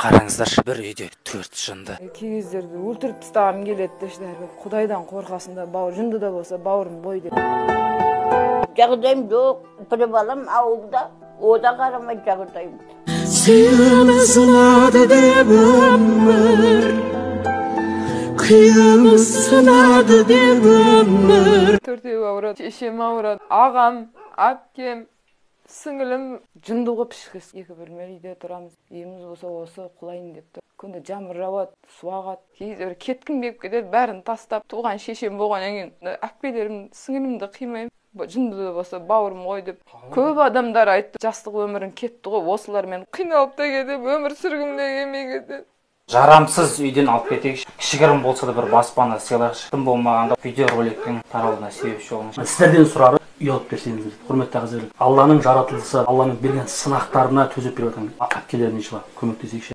Қараңыздаршы, бір үйде 4 жынды. Кей кездерде өлтіріп тастағым келеді деушілер. Құдайдан қорқасың да, бауыр жынды да болса бауырым қой деп. Жағдайым жоқ, бір балам ауылда, ода қарамай жағдайым. Сені сынады деп өмір, қиыны сынады деп өмір. Төртеу ауырады, шешем ауырады, ағам, әпкем, сіңілім жынды қып ішкіз. Екі бөлмелі үйде тұрамыз. Үйіміз болса осы құлайын деп тұр. Күнде жамыр жауады, суағады. Кейде кеткім келіп кетеді, бәрін тастап, туған шешем болғаннан кейін әпкелерім, сіңілімді қимаймын. Жынды да болса бауырым ғой деп. Көп адамдар айтты, жастық өмірің кетті ғой, осылармен қиналып та кетіп, өмір сүргім де келмей кетеді. Жарамсыз үйден алып кетейікші. Кішігірім болса да бір баспана сыйлайықшы. Тым болмағанда видеороликтің таралуына себепші болыңыз. Сіздерден сұрары үй алып берсеңіздер, құрметті ағзалар. Алланың жаратылысы, Алланың берген сынақтарына төзіп беріп жатқан әпкелеріне көмектесейікші.